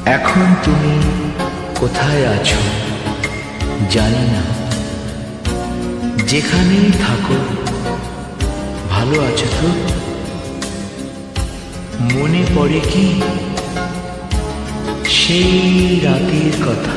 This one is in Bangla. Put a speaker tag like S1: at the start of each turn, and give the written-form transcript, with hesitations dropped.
S1: এখন তুমি কোথায় আছো জানি না, যেখানেই থাকো ভালো আছো তো? মনে পড়ে কি সেই রাতের কথা?